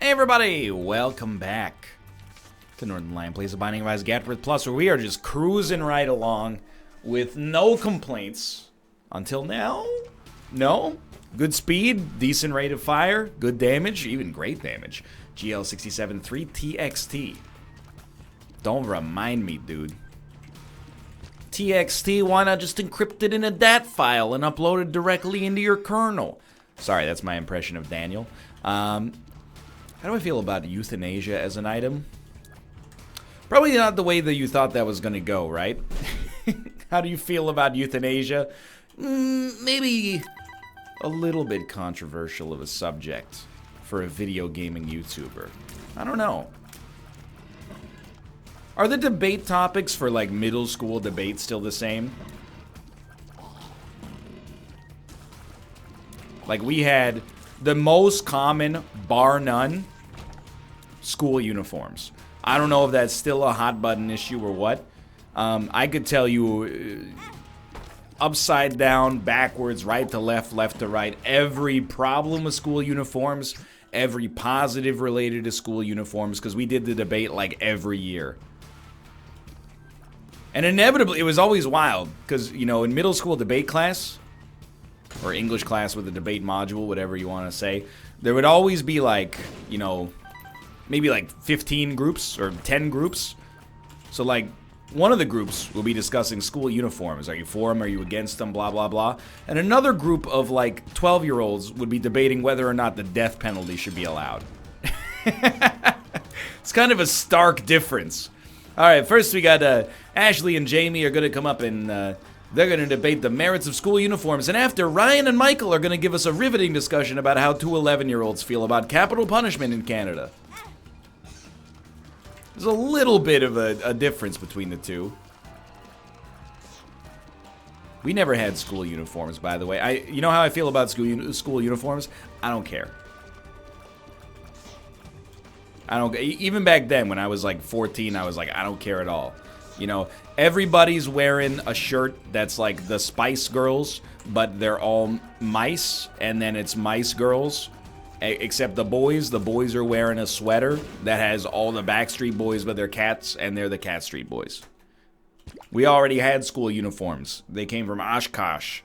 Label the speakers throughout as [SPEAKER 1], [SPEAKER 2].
[SPEAKER 1] Hey everybody, welcome back to Northernlion Plays a Binding of Isaac AFTERBIRTH Plus, where we are just cruising right along with no complaints until now. No, good speed, decent rate of fire, good damage, even great damage. GL67-3 TXT. Don't remind me, dude. TXT, why not just encrypt it in a DAT file and upload it directly into your kernel? Sorry, that's my impression of Daniel. How do I feel about euthanasia as an item? Probably not the way that you thought that was going to go, right? How do you feel about euthanasia? Maybe a little bit controversial of a subject for a video gaming YouTuber. I don't know. Are the debate topics for like middle school debate still the same? Like we had the most common, bar none, school uniforms. I don't know if that's still a hot button issue or what. I could tell you upside down, backwards, right to left, left to right, every problem with school uniforms, every positive related to school uniforms, because we did the debate like every year. And inevitably, it was always wild, because, you know, in middle school debate class, or English class with a debate module, whatever you want to say, there would always be like, you know, maybe like 15 groups or 10 groups. So like one of the groups will be discussing school uniforms. Are you for them? Are you against them? Blah, blah, blah. And another group of like 12-year-olds would be debating whether or not the death penalty should be allowed. It's kind of a stark difference. All right, first we got Ashley and Jamie are going to come up and they're going to debate the merits of school uniforms. And after, Ryan and Michael are going to give us a riveting discussion about how two 11-year-olds feel about capital punishment in Canada. There's a little bit of a difference between the two. We never had school uniforms, by the way. You know how I feel about school uniforms? I don't care. Even back then, when I was like 14, I was like, I don't care at all. You know, everybody's wearing a shirt that's like the Spice Girls, but they're all mice, and then it's Mice Girls. Except the boys are wearing a sweater that has all the Backstreet Boys, but they're cats, and they're the Cat Street Boys. We already had school uniforms. They came from Oshkosh.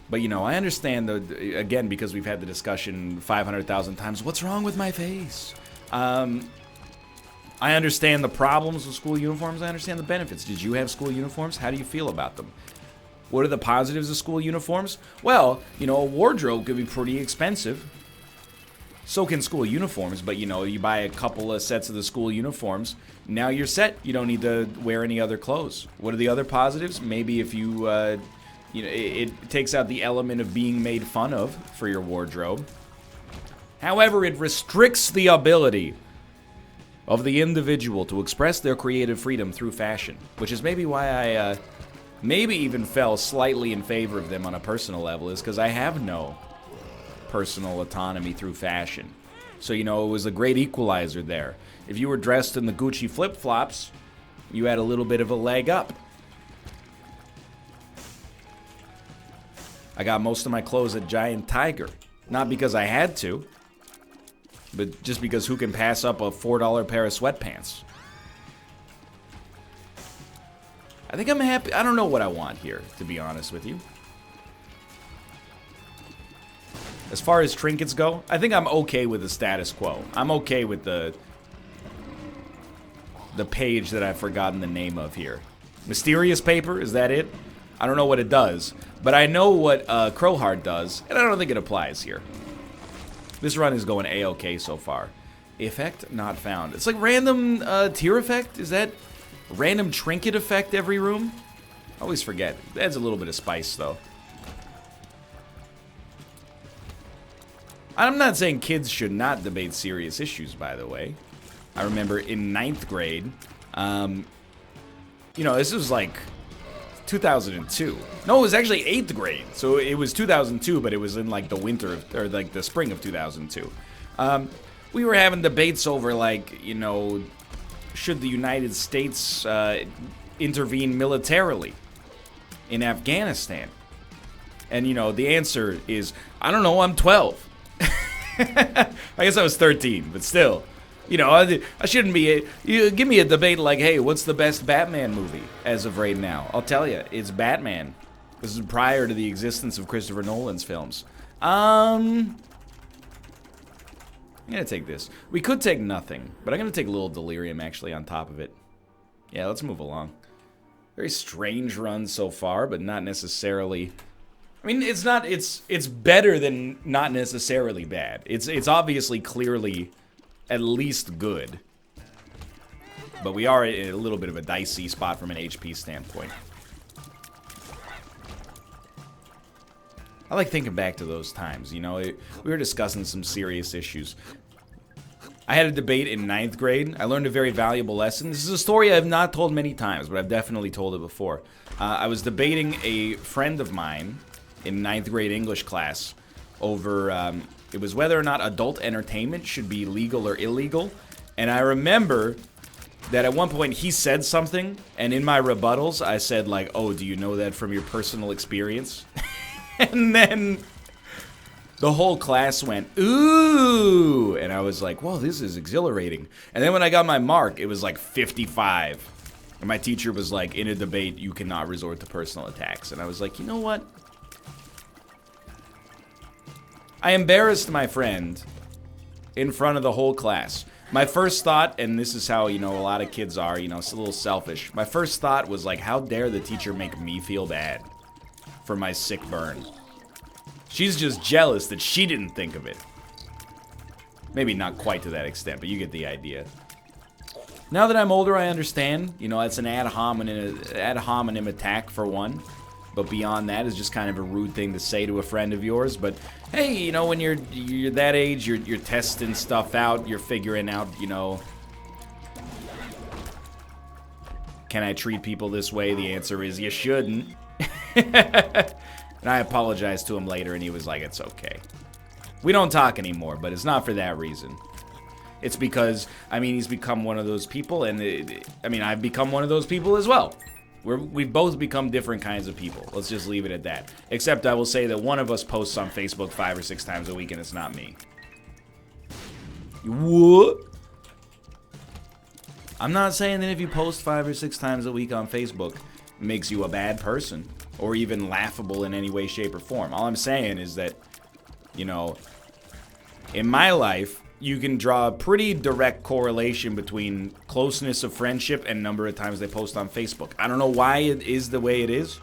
[SPEAKER 1] But, you know, I understand, again, because we've had the discussion 500,000 times, what's wrong with my face? I understand the problems with school uniforms. I understand the benefits. Did you have school uniforms? How do you feel about them? What are the positives of school uniforms? Well, you know, a wardrobe could be pretty expensive. So can school uniforms, but, you know, you buy a couple of sets of the school uniforms, now you're set. You don't need to wear any other clothes. What are the other positives? Maybe if you, you know, it takes out the element of being made fun of for your wardrobe. However, it restricts the ability of the individual to express their creative freedom through fashion, which is maybe why I maybe even fell slightly in favor of them on a personal level, is because I have no personal autonomy through fashion. So, you know, it was a great equalizer there. If you were dressed in the Gucci flip-flops, you had a little bit of a leg up. I got most of my clothes at Giant Tiger. Not because I had to, but just because who can pass up a $4 pair of sweatpants? I think I'm happy. I don't know what I want here, to be honest with you. As far as trinkets go, I think I'm okay with the status quo. I'm okay with the page that I've forgotten the name of here. Mysterious paper, is that it? I don't know what it does, but I know what Crowheart does, and I don't think it applies here. This run is going A-OK so far. Effect not found. It's like random tier effect? Is that random trinket effect every room? I always forget. It adds a little bit of spice, though. I'm not saying kids should not debate serious issues, by the way. I remember in 9th grade, you know, this was like 2002. No, it was actually 8th grade. So it was 2002, but it was in like the winter of, or like the spring of 2002. We were having debates over like, you know, should the United States intervene militarily in Afghanistan? And, you know, the answer is, I don't know, I'm 12. I guess I was 13, but still. You know, I shouldn't be... You give me a debate like, hey, what's the best Batman movie as of right now? I'll tell you, it's Batman. This is prior to the existence of Christopher Nolan's films. I'm gonna take this. We could take nothing, but I'm gonna take a little delirium actually on top of it. Yeah, let's move along. Very strange run so far, but not necessarily... I mean, it's not... It's better than not necessarily bad. It's obviously clearly at least good. But we are in a little bit of a dicey spot from an HP standpoint. I like thinking back to those times, you know. We were discussing some serious issues. I had a debate in 9th grade. I learned a very valuable lesson. This is a story I've not told many times, but I've definitely told it before. I was debating a friend of mine in 9th grade English class over, it was whether or not adult entertainment should be legal or illegal. And I remember that at one point he said something, and in my rebuttals I said like, oh, do you know that from your personal experience? And then the whole class went, ooh, and I was like, whoa, this is exhilarating. And then when I got my mark, it was like 55. And my teacher was like, in a debate, you cannot resort to personal attacks. And I was like, you know what? I embarrassed my friend in front of the whole class. My first thought, and this is how, you know, a lot of kids are, you know, it's a little selfish. My first thought was like, how dare the teacher make me feel bad for my sick burn? She's just jealous that she didn't think of it. Maybe not quite to that extent, but you get the idea. Now that I'm older, I understand. You know, it's an ad hominem attack for one. But beyond that, it's just kind of a rude thing to say to a friend of yours. But hey, you know, when you're that age, you're testing stuff out. You're figuring out, you know, can I treat people this way? The answer is you shouldn't. And I apologized to him later, and he was like, it's okay. We don't talk anymore, but it's not for that reason. It's because, I mean, he's become one of those people, and I mean, I've become one of those people as well. We've both become different kinds of people. Let's just leave it at that. Except I will say that one of us posts on Facebook 5 or 6 times a week, and it's not me. What? I'm not saying that if you post 5 or 6 times a week on Facebook, it makes you a bad person or even laughable in any way, shape, or form. All I'm saying is that, you know, in my life, you can draw a pretty direct correlation between closeness of friendship and number of times they post on Facebook. I don't know why it is the way it is.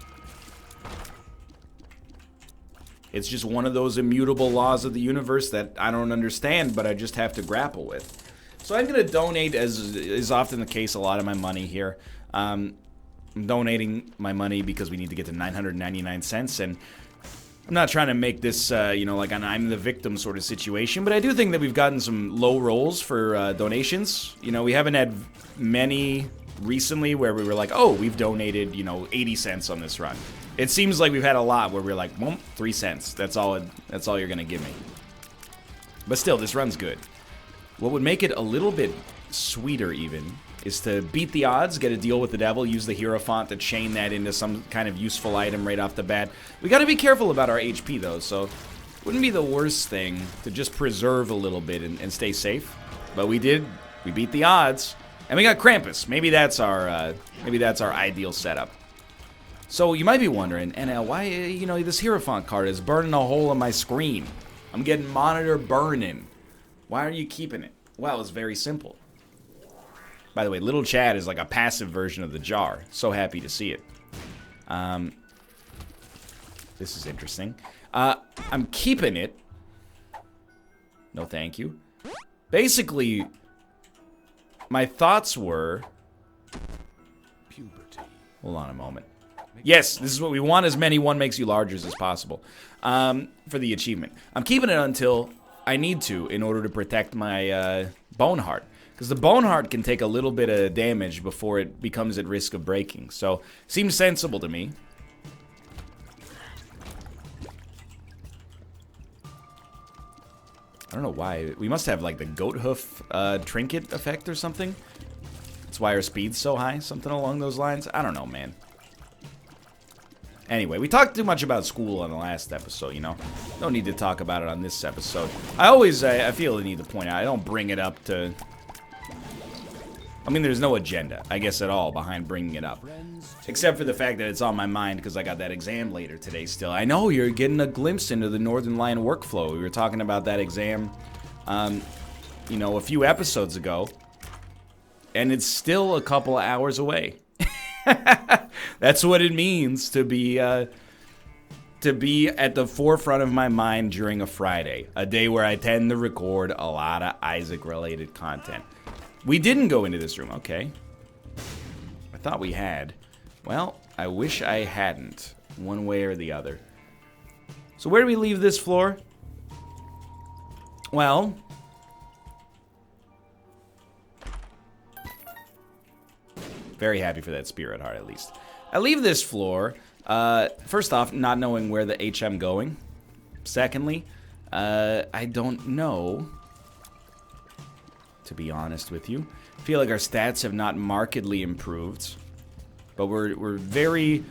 [SPEAKER 1] It's just one of those immutable laws of the universe that I don't understand, but I just have to grapple with. So I'm going to donate, as is often the case, a lot of my money here. I'm donating my money because we need to get to 999 cents, and I'm not trying to make this, you know, like an I'm the victim sort of situation, but I do think that we've gotten some low rolls for donations. You know, we haven't had many recently where we were like, oh, we've donated, you know, 80 cents on this run. It seems like we've had a lot where we're like, well, 3 cents. That's all you're going to give me. But still, this run's good. What would make it a little bit sweeter even is to beat the odds, get a deal with the devil, use the Hierophant to chain that into some kind of useful item right off the bat. We got to be careful about our HP though, so it wouldn't be the worst thing to just preserve a little bit and stay safe. But we beat the odds, and we got Krampus. Maybe that's our ideal setup. So you might be wondering, NL, why, you know, this Hierophant card is burning a hole in my screen. I'm getting monitor burning. Why are you keeping it? Well, it's very simple. By the way, Little Chad is like a passive version of the jar. So happy to see it. This is interesting. I'm keeping it. No thank you. Basically, my thoughts were... Puberty. Hold on a moment. Yes, this is what we want, as many one makes you largers as possible. For the achievement. I'm keeping it until I need to in order to protect my bone heart. Because the bone heart can take a little bit of damage before it becomes at risk of breaking. So, seems sensible to me. I don't know why. We must have like the goat hoof trinket effect or something. That's why our speed's so high. Something along those lines. I don't know, man. Anyway, we talked too much about school on the last episode, you know? No need to talk about it on this episode. I feel the need to point out, I don't bring it up to... I mean, there's no agenda, I guess, at all behind bringing it up. Except for the fact that it's on my mind because I got that exam later today still. I know, you're getting a glimpse into the Northernlion workflow. We were talking about that exam, you know, a few episodes ago. And it's still a couple hours away. That's what it means to be at the forefront of my mind during a Friday. A day where I tend to record a lot of Isaac-related content. We didn't go into this room, okay. I thought we had. Well, I wish I hadn't, one way or the other. So where do we leave this floor? Well... very happy for that spirit heart, at least. I leave this floor, first off, not knowing where the HM going. Secondly, I don't know... to be honest with you. I feel like our stats have not markedly improved. But we're very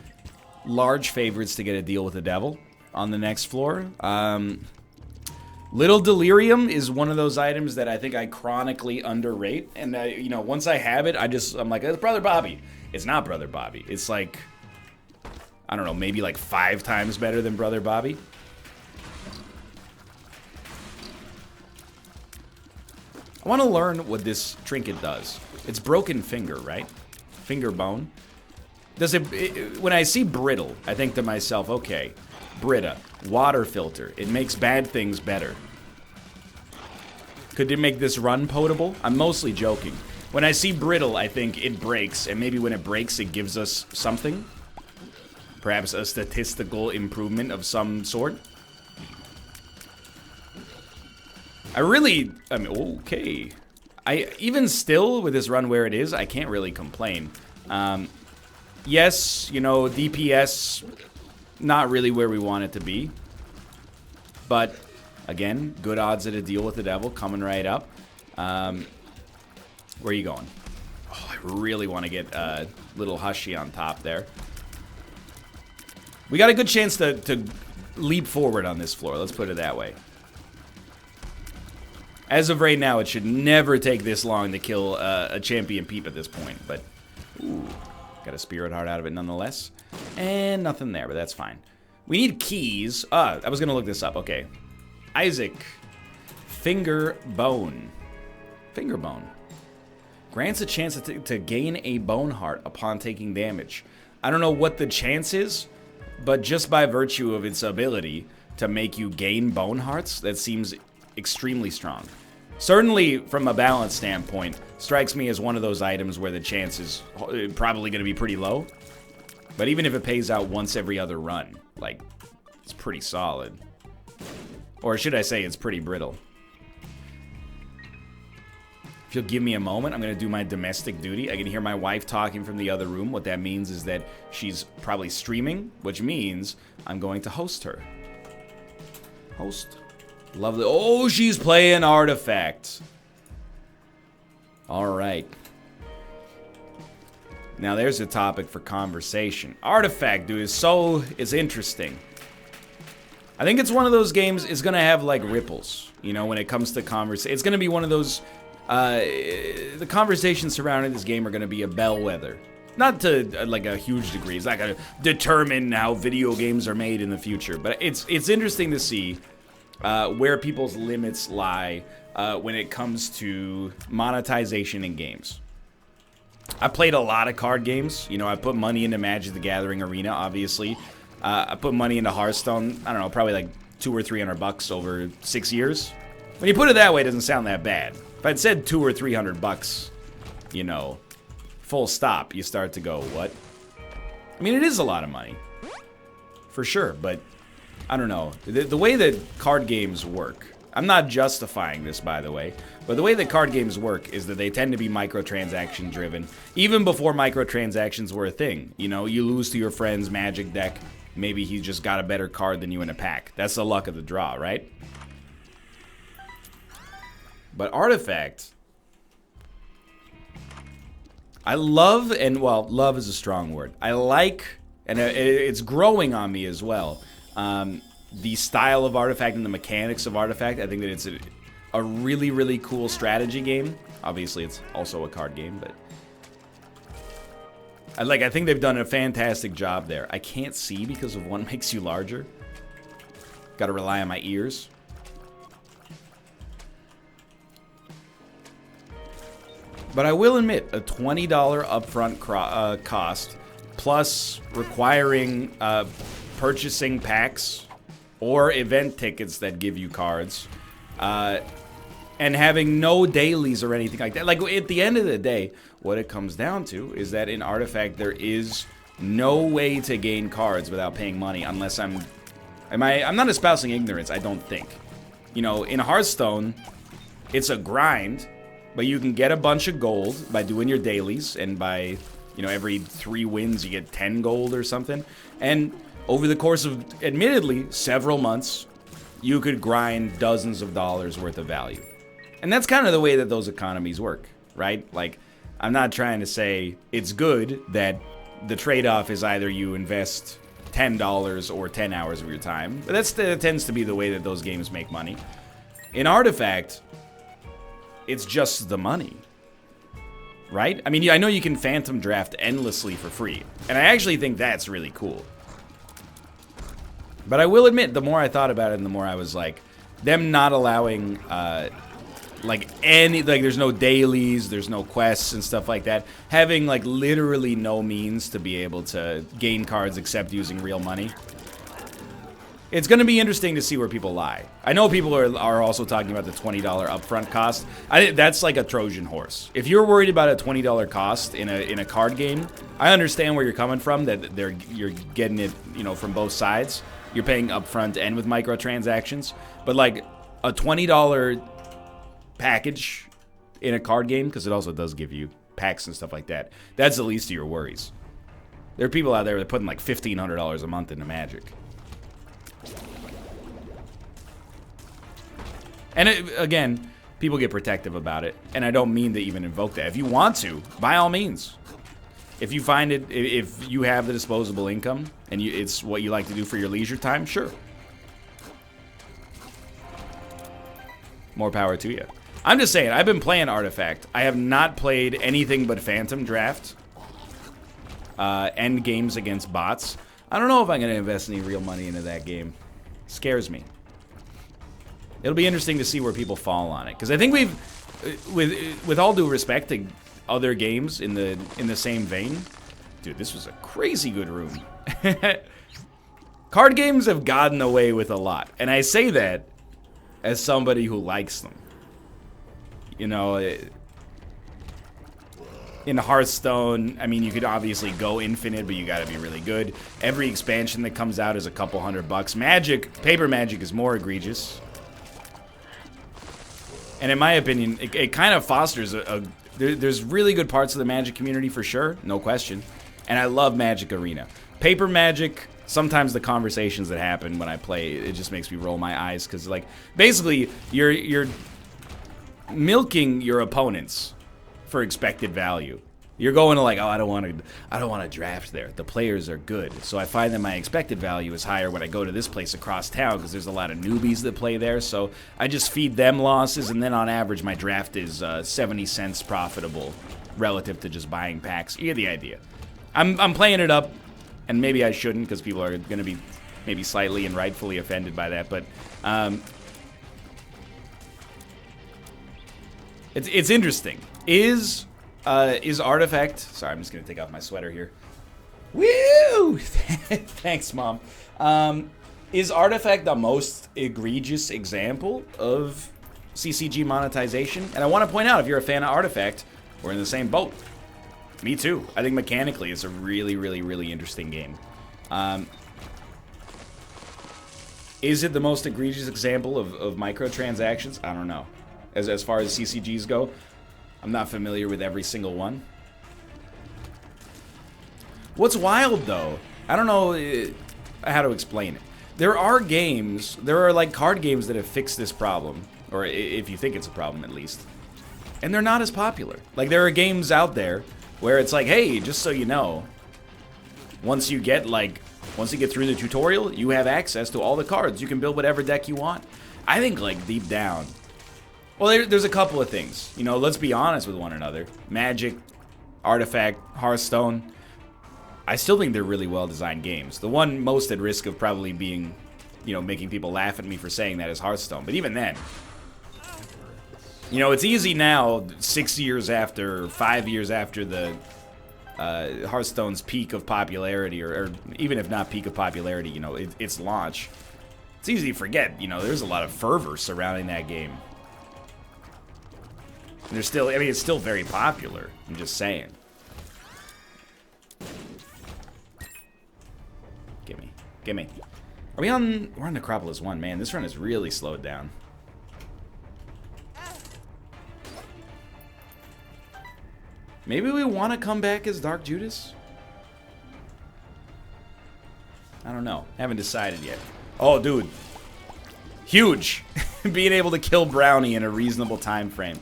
[SPEAKER 1] large favorites to get a deal with the devil on the next floor. Little Delirium is one of those items that I think I chronically underrate. And, you know, once I have it, I'm like, it's Brother Bobby. It's not Brother Bobby. It's like, I don't know, maybe like 5 times better than Brother Bobby. I want to learn what this trinket does. It's broken finger, right? Finger bone. Does it, when I see brittle, I think to myself, okay, Brita, water filter. It makes bad things better. Could it make this run potable? I'm mostly joking. When I see brittle, I think it breaks, and maybe when it breaks, it gives us something. Perhaps a statistical improvement of some sort. I mean, okay. Even still, with this run where it is, I can't really complain. Yes, you know, DPS, not really where we want it to be. But, again, good odds at a deal with the devil, coming right up. Where are you going? Oh, I really want to get little Hushy on top there. We got a good chance to leap forward on this floor, let's put it that way. As of right now, it should never take this long to kill a champion peep at this point, but ooh, got a spirit heart out of it nonetheless. And nothing there, but that's fine. We need keys. I was gonna look this up, okay. Isaac, finger bone. Finger bone. Grants a chance to gain a bone heart upon taking damage. I don't know what the chance is, but just by virtue of its ability to make you gain bone hearts, that seems extremely strong. Certainly, from a balance standpoint, strikes me as one of those items where the chance is probably going to be pretty low. But even if it pays out once every other run, like, it's pretty solid. Or should I say it's pretty brittle. If you'll give me a moment, I'm going to do my domestic duty. I can hear my wife talking from the other room. What that means is that she's probably streaming, which means I'm going to host her. Host. Lovely. Oh, she's playing Artifact. All right. Now there's a topic for conversation. Artifact, dude, is interesting. I think it's one of those games. It's gonna have like ripples, you know, when it comes to conversation. It's gonna be one of those. The conversations surrounding this game are gonna be a bellwether. Not to like a huge degree. It's not gonna determine how video games are made in the future, but it's interesting to see. Where people's limits lie when it comes to monetization in games. I played a lot of card games. You know, I put money into Magic the Gathering Arena, obviously. I put money into Hearthstone, I don't know, probably like $200 or $300 over 6 years. When you put it that way, it doesn't sound that bad. If I'd said $200 or $300, you know, full stop, you start to go, what? I mean, it is a lot of money. For sure, but I don't know. The way that card games work, I'm not justifying this, by the way, but the way that card games work is that they tend to be microtransaction driven. Even before microtransactions were a thing. You know, you lose to your friend's Magic deck, maybe he just got a better card than you in a pack. That's the luck of the draw, right? But Artifact, I love, and well, love is a strong word. I like and it's growing on me as well. The style of Artifact and the mechanics of Artifact, I think that it's a really, really cool strategy game. Obviously, it's also a card game, but I think they've done a fantastic job there. I can't see because of one makes you larger. Got to rely on my ears. But I will admit, a $20 upfront cost, plus requiring purchasing packs or event tickets that give you cards, and having no dailies or anything like that. Like, at the end of the day, what it comes down to is that in Artifact, there is no way to gain cards without paying money, unless I'm not espousing ignorance, I don't think. You know, in Hearthstone, it's a grind, but you can get a bunch of gold by doing your dailies, and by, you know, every 3 wins, you get 10 gold or something. And over the course of, admittedly, several months, you could grind dozens of dollars worth of value. And that's kind of the way that those economies work, right? Like, I'm not trying to say it's good that the trade-off is either you invest $10 or 10 hours of your time. But that tends to be the way that those games make money. In Artifact, it's just the money, right? I mean, I know you can phantom draft endlessly for free, and I actually think that's really cool. But I will admit, the more I thought about it, and the more I was like, them not allowing, there's no dailies, there's no quests and stuff like that. Having, like, literally no means to be able to gain cards except using real money. It's going to be interesting to see where people lie. I know people are also talking about the $20 upfront cost. That's like a Trojan horse. If you're worried about a $20 cost in a card game, I understand where you're coming from, that you're getting it, you know, from both sides. You're paying upfront and with microtransactions. But like a $20 package in a card game, because it also does give you packs and stuff like that, that's the least of your worries. There are people out there that are putting like $1,500 a month into Magic. And again, people get protective about it, and I don't mean to even invoke that. If you want to, by all means. If you find it, if you have the disposable income, and it's what you like to do for your leisure time, sure. More power to you. I'm just saying, I've been playing Artifact. I have not played anything but Phantom Draft. End games against bots. I don't know if I'm going to invest any real money into that game. Scares me. It'll be interesting to see where people fall on it, because I think with all due respect to other games in the same vein, dude, this was a crazy good room. Card games have gotten away with a lot, and I say that as somebody who likes them. You know, in Hearthstone, I mean, you could obviously go infinite, but you gotta be really good. Every expansion that comes out is a couple $100. Magic, paper Magic is more egregious. And in my opinion, it kind of fosters there's really good parts of the Magic community for sure, no question. And I love Magic Arena. Paper Magic, sometimes the conversations that happen when I play, it just makes me roll my eyes, because like basically you're milking your opponents for expected value. You're going to like, oh, I don't want to draft there. The players are good, so I find that my expected value is higher when I go to this place across town, because there's a lot of newbies that play there. So I just feed them losses, and then on average, my draft is 70 cents profitable relative to just buying packs. You get the idea. I'm playing it up, and maybe I shouldn't, because people are going to be maybe slightly and rightfully offended by that. But it's interesting. Is Artifact... Sorry, I'm just going to take off my sweater here. Woo! Thanks, Mom. Is Artifact the most egregious example of CCG monetization? And I want to point out, if you're a fan of Artifact, we're in the same boat. Me too. I think mechanically it's a really, really, really interesting game. Is it the most egregious example of microtransactions? I don't know. As far as CCGs go, I'm not familiar with every single one. What's wild, though, I don't know how to explain it. There are like card games that have fixed this problem, or if you think it's a problem at least, and they're not as popular. Like, there are games out there where it's like, hey, just so you know, Once you get through the tutorial, you have access to all the cards. You can build whatever deck you want. I think, like, deep down, well, there's a couple of things. You know, let's be honest with one another. Magic, Artifact, Hearthstone, I still think they're really well-designed games. The one most at risk of probably being, you know, making people laugh at me for saying that is Hearthstone. But even then, you know, it's easy now, 6 years after, 5 years after the Hearthstone's peak of popularity, or even if not peak of popularity, you know, its launch. It's easy to forget, you know, there's a lot of fervor surrounding that game. And there's still, I mean, it's still very popular. I'm just saying. Gimme. Gimme. Are we on... We're on Necropolis 1. Man, this run is really slowed down. Maybe we want to come back as Dark Judas? I don't know. Haven't decided yet. Oh, dude. Huge. Being able to kill Brownie in a reasonable time frame.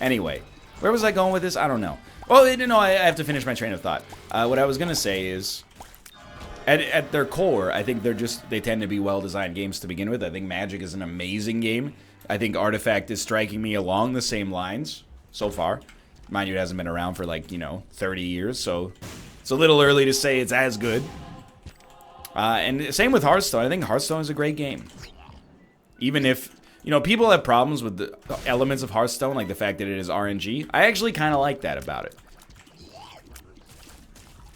[SPEAKER 1] Anyway, where was I going with this? I don't know. Oh, no, I have to finish my train of thought. What I was going to say is, at their core, I think they tend to be well-designed games to begin with. I think Magic is an amazing game. I think Artifact is striking me along the same lines so far. Mind you, it hasn't been around for, like, you know, 30 years, so it's a little early to say it's as good. And same with Hearthstone. I think Hearthstone is a great game. Even if, you know, people have problems with the elements of Hearthstone, like the fact that it is RNG. I actually kind of like that about it.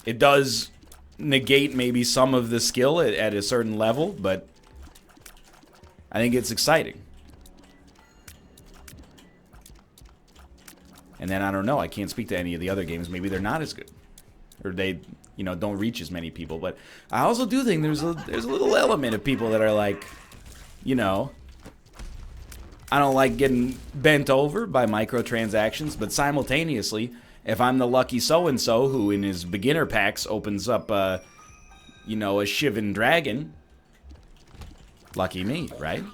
[SPEAKER 1] It does negate maybe some of the skill at a certain level, but I think it's exciting. And then, I don't know, I can't speak to any of the other games. Maybe they're not as good. Or they, you know, don't reach as many people. But I also do think there's a little element of people that are like, you know, I don't like getting bent over by microtransactions, but simultaneously, if I'm the lucky so-and-so who in his beginner packs opens up, you know, a Shivan Dragon, lucky me, right?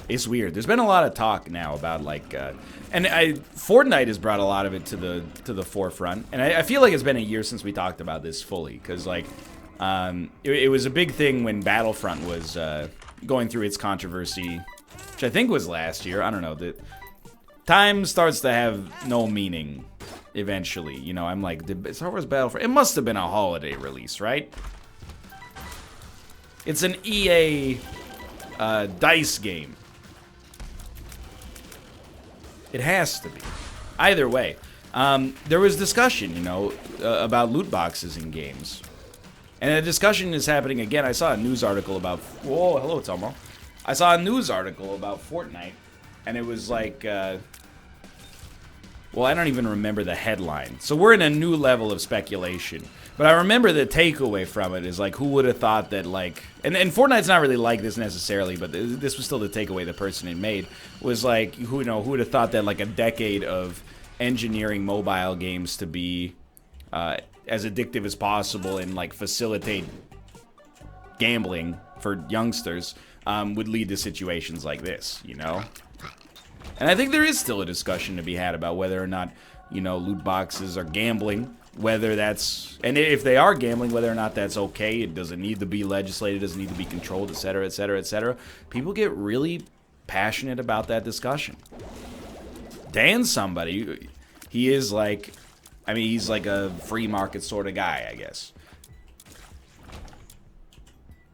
[SPEAKER 1] It's weird. There's been a lot of talk now about, like, and Fortnite has brought a lot of it to the forefront, and I feel like it's been a year since we talked about this fully, because, like, it was a big thing when Battlefront was going through its controversy, which I think was last year. I don't know. The time starts to have no meaning eventually. You know, I'm like, Star Wars Battlefront, it must have been a holiday release, right? It's an EA DICE game. It has to be. Either way, there was discussion, you know, about loot boxes in games. And the discussion is happening again. I saw a news article about... Whoa, hello, Tomo. I saw a news article about Fortnite, and it was like... well, I don't even remember the headline. So we're in a new level of speculation. But I remember the takeaway from it is, like, who would have thought that, like... And Fortnite's not really like this necessarily, but this was still the takeaway the person had made. Was, like, who would have thought that, like, a decade of engineering mobile games to be... as addictive as possible and, like, facilitate gambling for youngsters would lead to situations like this, you know? And I think there is still a discussion to be had about whether or not, you know, loot boxes are gambling, whether that's... And if they are gambling, whether or not that's okay. It doesn't need to be legislated, doesn't need to be controlled, etc., etc., etc. People get really passionate about that discussion. Dan's somebody, he is like... I mean, he's like a free market sort of guy, I guess.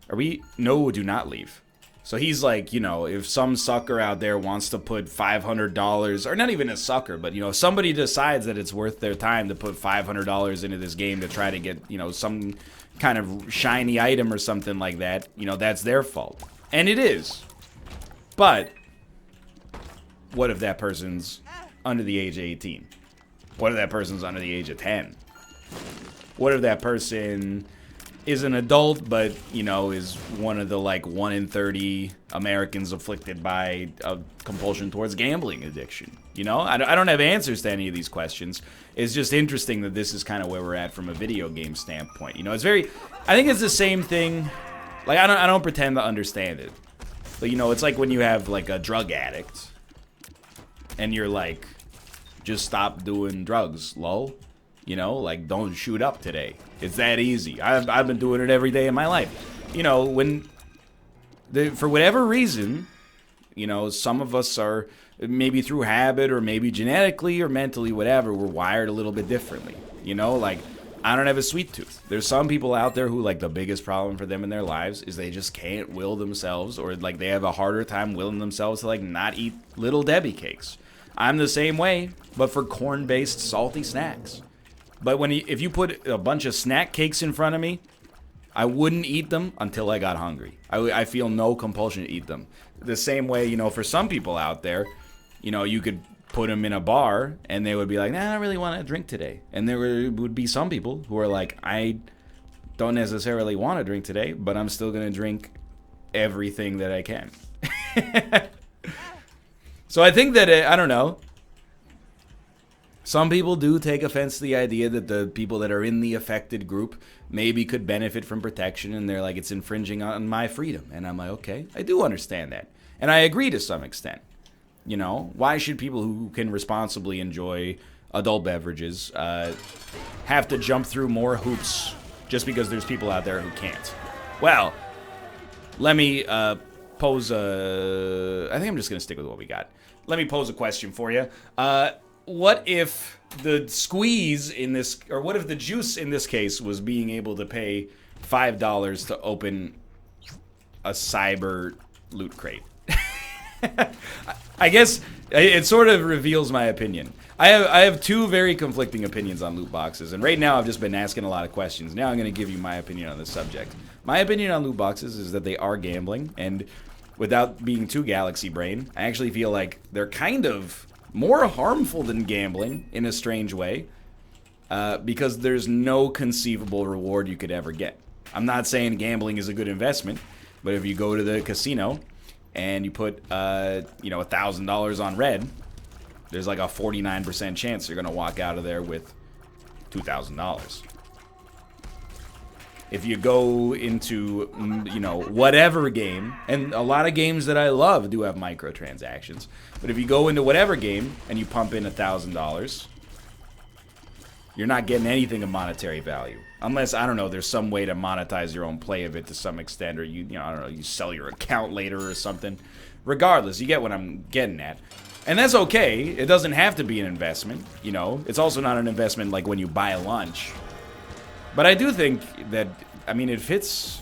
[SPEAKER 1] Are we? No, do not leave. So he's like, you know, if some sucker out there wants to put $500, or not even a sucker, but, you know, somebody decides that it's worth their time to put $500 into this game to try to get, you know, some kind of shiny item or something like that, you know, that's their fault. And it is. But what if that person's under the age of 18? What if that person's under the age of 10? What if that person is an adult, but, you know, is one of the, like, 1 in 30 Americans afflicted by a compulsion towards gambling addiction? You know, I don't have answers to any of these questions. It's just interesting that this is kind of where we're at from a video game standpoint. You know, it's very... I think it's the same thing... Like, I don't pretend to understand it. But, you know, it's like when you have, like, a drug addict, and you're like... Just stop doing drugs, lol. You know, like, don't shoot up today. It's that easy. I've been doing it every day in my life. You know, for whatever reason, you know, some of us are, maybe through habit or maybe genetically or mentally, whatever, we're wired a little bit differently. You know, like, I don't have a sweet tooth. There's some people out there who, like, the biggest problem for them in their lives is they just can't will themselves, or, like, they have a harder time willing themselves to, like, not eat Little Debbie cakes. I'm the same way, but for corn-based salty snacks. But if you put a bunch of snack cakes in front of me, I wouldn't eat them until I got hungry. I feel no compulsion to eat them. The same way, you know, for some people out there, you know, you could put them in a bar and they would be like, nah, I don't really want to drink today. And there would be some people who are like, I don't necessarily want to drink today, but I'm still going to drink everything that I can. So I think that, I don't know, some people do take offense to the idea that the people that are in the affected group maybe could benefit from protection, and they're like, it's infringing on my freedom. And I'm like, okay, I do understand that. And I agree to some extent. You know, why should people who can responsibly enjoy adult beverages have to jump through more hoops just because there's people out there who can't? Well, let me pose a... I think I'm just going to stick with what we got. Let me pose a question for you. What if the squeeze in this... Or what if the juice in this case was being able to pay $5 to open a cyber loot crate? I guess it sort of reveals my opinion. I have two very conflicting opinions on loot boxes, and right now I've just been asking a lot of questions. Now I'm going to give you my opinion on this subject. My opinion on loot boxes is that they are gambling, and without being too galaxy brain, I actually feel like they're kind of more harmful than gambling in a strange way, because there's no conceivable reward you could ever get. I'm not saying gambling is a good investment, but if you go to the casino and you put, you know, $1,000 on red, there's like a 49% chance you're going to walk out of there with $2,000. If you go into, you know, whatever game, and a lot of games that I love do have microtransactions, but if you go into whatever game and you pump in $1,000, you're not getting anything of monetary value. Unless, I don't know, there's some way to monetize your own play of it to some extent, or you know, I don't know, you sell your account later or something. Regardless, you get what I'm getting at. And that's okay. It doesn't have to be an investment, you know. It's also not an investment like when you buy a lunch. But I do think that, I mean, it fits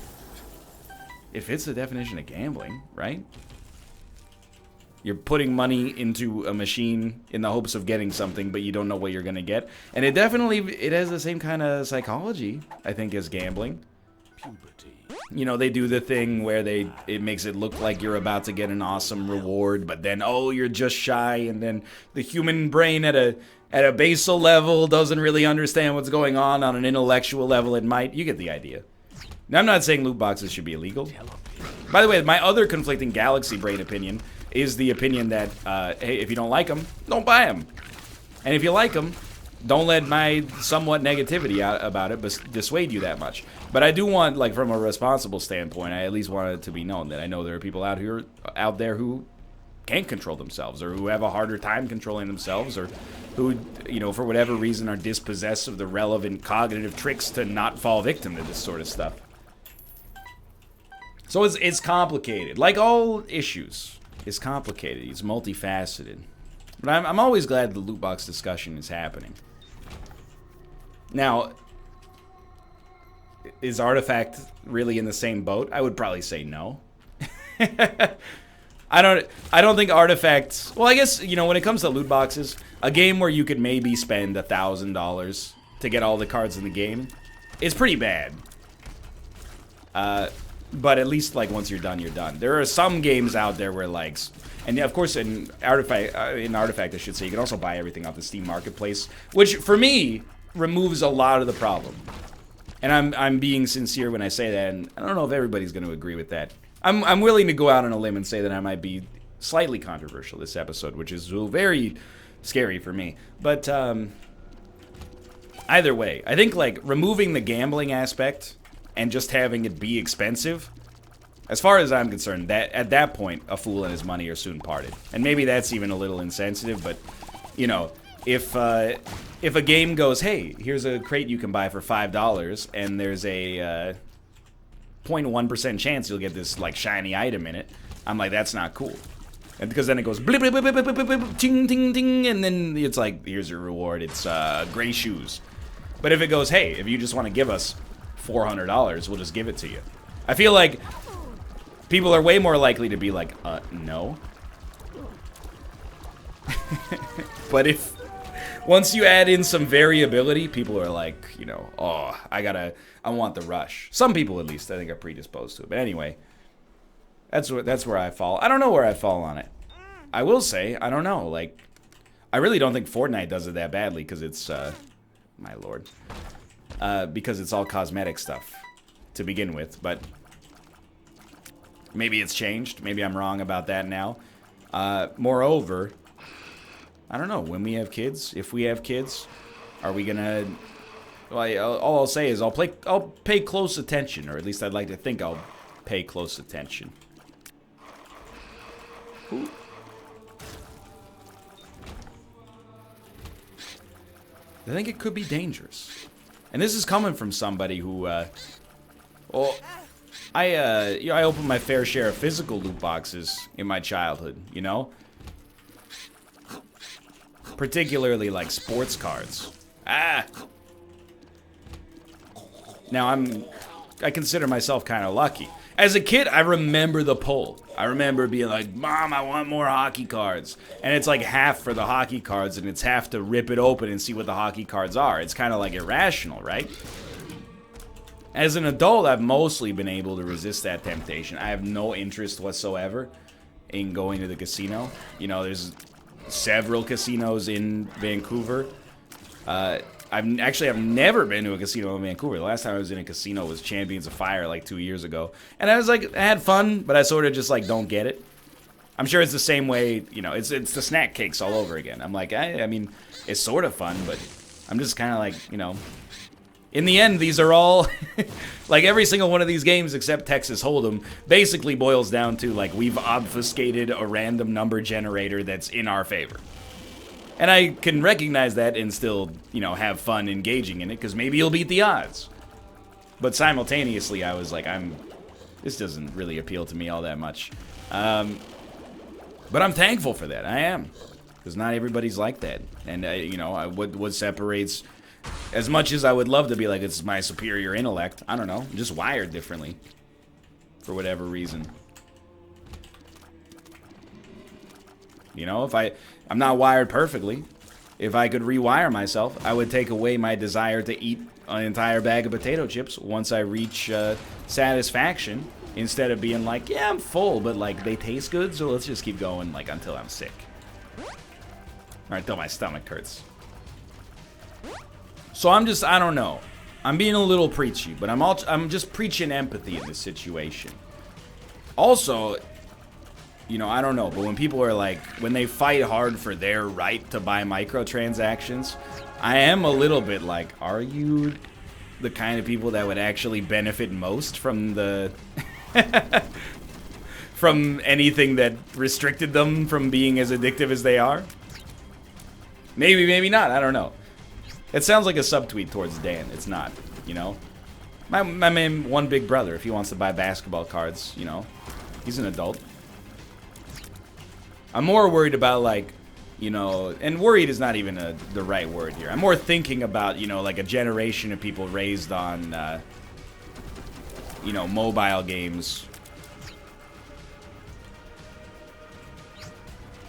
[SPEAKER 1] the definition of gambling, right? You're putting money into a machine in the hopes of getting something, but you don't know what you're going to get. And it has the same kind of psychology, I think, as gambling. Puberty. You know, they do the thing where it makes it look like you're about to get an awesome reward, but then, oh, you're just shy, and then the human brain at a basal level doesn't really understand what's going on an intellectual level. It might. You get the idea. Now, I'm not saying loot boxes should be illegal. By the way, my other conflicting galaxy brain opinion is the opinion that, hey, if you don't like them, don't buy them. And if you like them, don't let my somewhat negativity about it dissuade you that much. But I do want, like, from a responsible standpoint, I at least want it to be known that I know there are people out there who can't control themselves, or who have a harder time controlling themselves, or who, you know, for whatever reason are dispossessed of the relevant cognitive tricks to not fall victim to this sort of stuff. So it's complicated. Like all issues, it's complicated. It's multifaceted. But I'm always glad the loot box discussion is happening. Now, is Artifact really in the same boat? I would probably say no. I don't think Artifacts... Well, I guess, you know, when it comes to loot boxes, a game where you could maybe spend $1,000 to get all the cards in the game is pretty bad. But at least, like, once you're done, you're done. There are some games out there where, like... And, of course, in Artifact, I should say, you can also buy everything off the Steam Marketplace, which, for me, removes a lot of the problem. And I'm being sincere when I say that, and I don't know if everybody's going to agree with that. I'm willing to go out on a limb and say that I might be slightly controversial this episode, which is very scary for me. But either way, I think, like, removing the gambling aspect and just having it be expensive, as far as I'm concerned, that at that point, a fool and his money are soon parted. And maybe that's even a little insensitive, but, you know, if a game goes, hey, here's a crate you can buy for $5, and there's a 0.1% chance you'll get this like shiny item in it, I'm like, that's not cool. And because then it goes blip, blip, blip, blip, blip, blip, blip, ting, ting, ting, and then it's like, here's your reward. It's gray shoes. But if it goes, hey, if you just want to give us $400, we'll just give it to you. I feel like people are way more likely to be like, no. But if once you add in some variability, people are like, you know, oh, I want the rush. Some people, at least, I think, are predisposed to it. But anyway, that's where I fall. I don't know where I fall on it. I will say, I don't know. Like, I really don't think Fortnite does it that badly because it's, my lord, because it's all cosmetic stuff to begin with. But maybe it's changed. Maybe I'm wrong about that now. Moreover, I don't know, when we have kids, if we have kids, are we gonna, well, all I'll say is I'll pay close attention, or at least I'd like to think I'll pay close attention. Ooh. I think it could be dangerous. And this is coming from somebody who, well, I opened my fair share of physical loot boxes in my childhood, you know? Particularly like sports cards. Now I consider myself kind of lucky. As a kid, I remember the pull. I remember being like, Mom, I want more hockey cards. And it's like half for the hockey cards, and it's half to rip it open and see what the hockey cards are. It's kind of like irrational, right? As an adult, I've mostly been able to resist that temptation. I have no interest whatsoever in going to the casino. You know, there's several casinos in Vancouver. I've never been to a casino in Vancouver. The last time I was in a casino was Champions of Fire like 2 years ago. And I was like, I had fun, but I sort of just like don't get it. I'm sure it's the same way, you know, it's the snack cakes all over again. I'm like, I mean, it's sort of fun, but I'm just kind of like, you know, in the end, these are all, like every single one of these games except Texas Hold'em basically boils down to like we've obfuscated a random number generator that's in our favor. And I can recognize that and still, you know, have fun engaging in it because maybe you'll beat the odds. But simultaneously, I was like, this doesn't really appeal to me all that much. But I'm thankful for that. I am. Because not everybody's like that. And, you know, what separates, as much as I would love to be like, it's my superior intellect, I don't know, I'm just wired differently. For whatever reason. You know, I'm not wired perfectly. If I could rewire myself, I would take away my desire to eat an entire bag of potato chips once I reach satisfaction, instead of being like, yeah, I'm full, but like they taste good, so let's just keep going like until I'm sick. Or until my stomach hurts. So I don't know. I'm being a little preachy, but I'm just preaching empathy in this situation. Also, you know, I don't know, but when people are like, when they fight hard for their right to buy microtransactions, I am a little bit like, are you the kind of people that would actually benefit most from the from anything that restricted them from being as addictive as they are? Maybe, maybe not, I don't know. It sounds like a subtweet towards Dan. It's not, you know? My man, one big brother, if he wants to buy basketball cards, you know, he's an adult. I'm more worried about, like, you know, and worried is not even the right word here. I'm more thinking about, you know, like a generation of people raised on, you know, mobile games.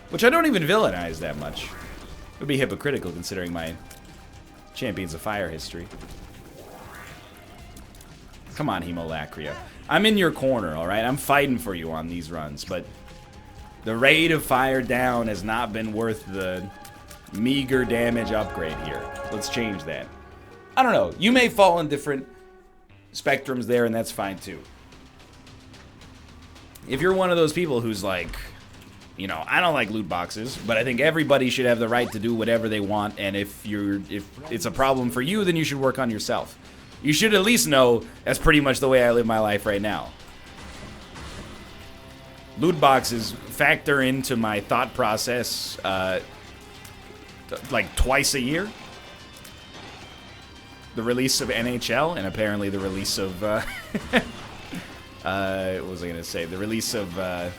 [SPEAKER 1] Which I don't even villainize that much. It would be hypocritical considering my Champions of Fire history. Come on, Hemolacria. I'm in your corner, alright? I'm fighting for you on these runs, but the rate of fire down has not been worth the meager damage upgrade here. Let's change that. I don't know. You may fall in different spectrums there, and that's fine too. If you're one of those people who's like, you know, I don't like loot boxes, but I think everybody should have the right to do whatever they want, and if it's a problem for you, then you should work on yourself. You should at least know that's pretty much the way I live my life right now. Loot boxes factor into my thought process like twice a year. The release of NHL and apparently the release of what was I gonna say? The release of a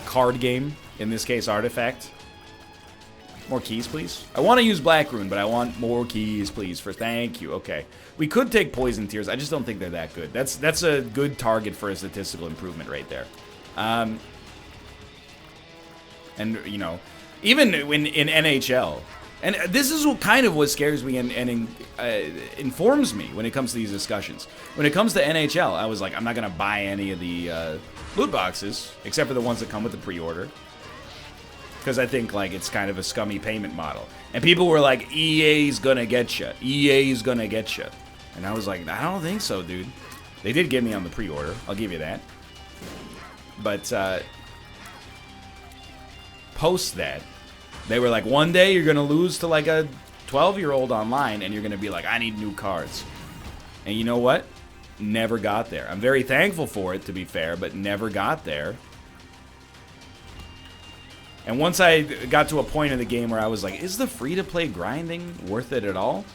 [SPEAKER 1] card game, in this case Artifact. More keys, please. I want to use Black Rune, but I want more keys, please. Thank you. Okay. We could take Poison Tears. I just don't think they're that good. That's a good target for a statistical improvement right there. And, you know, even in NHL, and this is kind of what scares me and informs me when it comes to these discussions. When it comes to NHL, I was like, I'm not going to buy any of the loot boxes, except for the ones that come with the pre-order. Because I think, like, it's kind of a scummy payment model. And people were like, EA's gonna get you. EA's gonna get you. And I was like, I don't think so, dude. They did get me on the pre-order. I'll give you that. But, post that, they were like, one day you're gonna lose to, like, a 12-year-old online, and you're gonna be like, I need new cards. And you know what? Never got there. I'm very thankful for it, to be fair, but never got there. And once I got to a point in the game where I was like, is the free-to-play grinding worth it at all?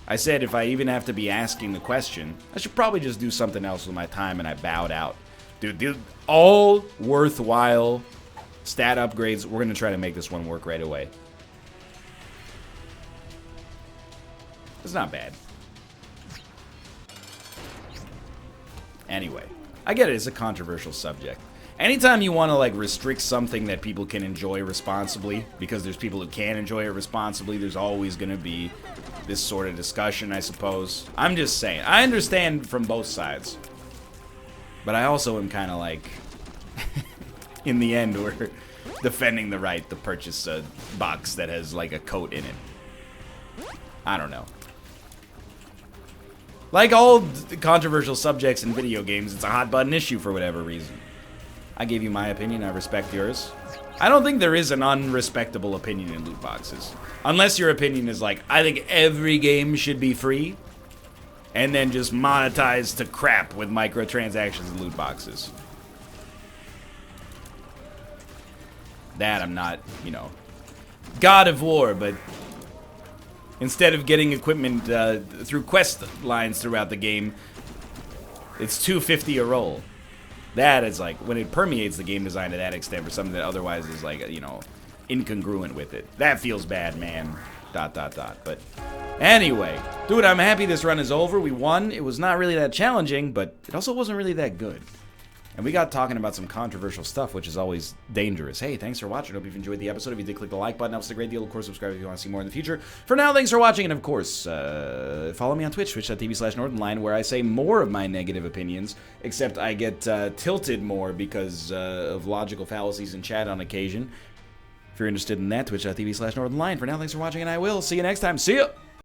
[SPEAKER 1] I said if I even have to be asking the question, I should probably just do something else with my time, and I bowed out. Dude, all worthwhile stat upgrades. We're going to try to make this one work right away. It's not bad. Anyway, I get it. It's a controversial subject. Anytime you want to, like, restrict something that people can enjoy responsibly, because there's people who can't enjoy it responsibly, there's always going to be this sort of discussion, I suppose. I'm just saying. I understand from both sides. But I also am kind of like, in the end, we're defending the right to purchase a box that has, like, a coat in it. I don't know. Like all controversial subjects in video games, it's a hot button issue for whatever reason. I gave you my opinion, I respect yours. I don't think there is an unrespectable opinion in loot boxes. Unless your opinion is like, I think every game should be free, and then just monetize to crap with microtransactions and loot boxes. That I'm not, you know, God of War, but instead of getting equipment through quest lines throughout the game, it's $2.50 a roll. That is like, when it permeates the game design to that extent for something that otherwise is like, you know, incongruent with it. That feels bad, man. ... But anyway, dude, I'm happy this run is over. We won. It was not really that challenging, but it also wasn't really that good. And we got talking about some controversial stuff, which is always dangerous. Hey, thanks for watching. Hope you've enjoyed the episode. If you did, click the like button. Helps a great deal. Of course, subscribe if you want to see more in the future. For now, thanks for watching. And of course, follow me on Twitch, twitch.tv/Northernlion, where I say more of my negative opinions, except I get tilted more because of logical fallacies in chat on occasion. If you're interested in that, twitch.tv/Northernlion. For now, thanks for watching, and I will see you next time. See ya!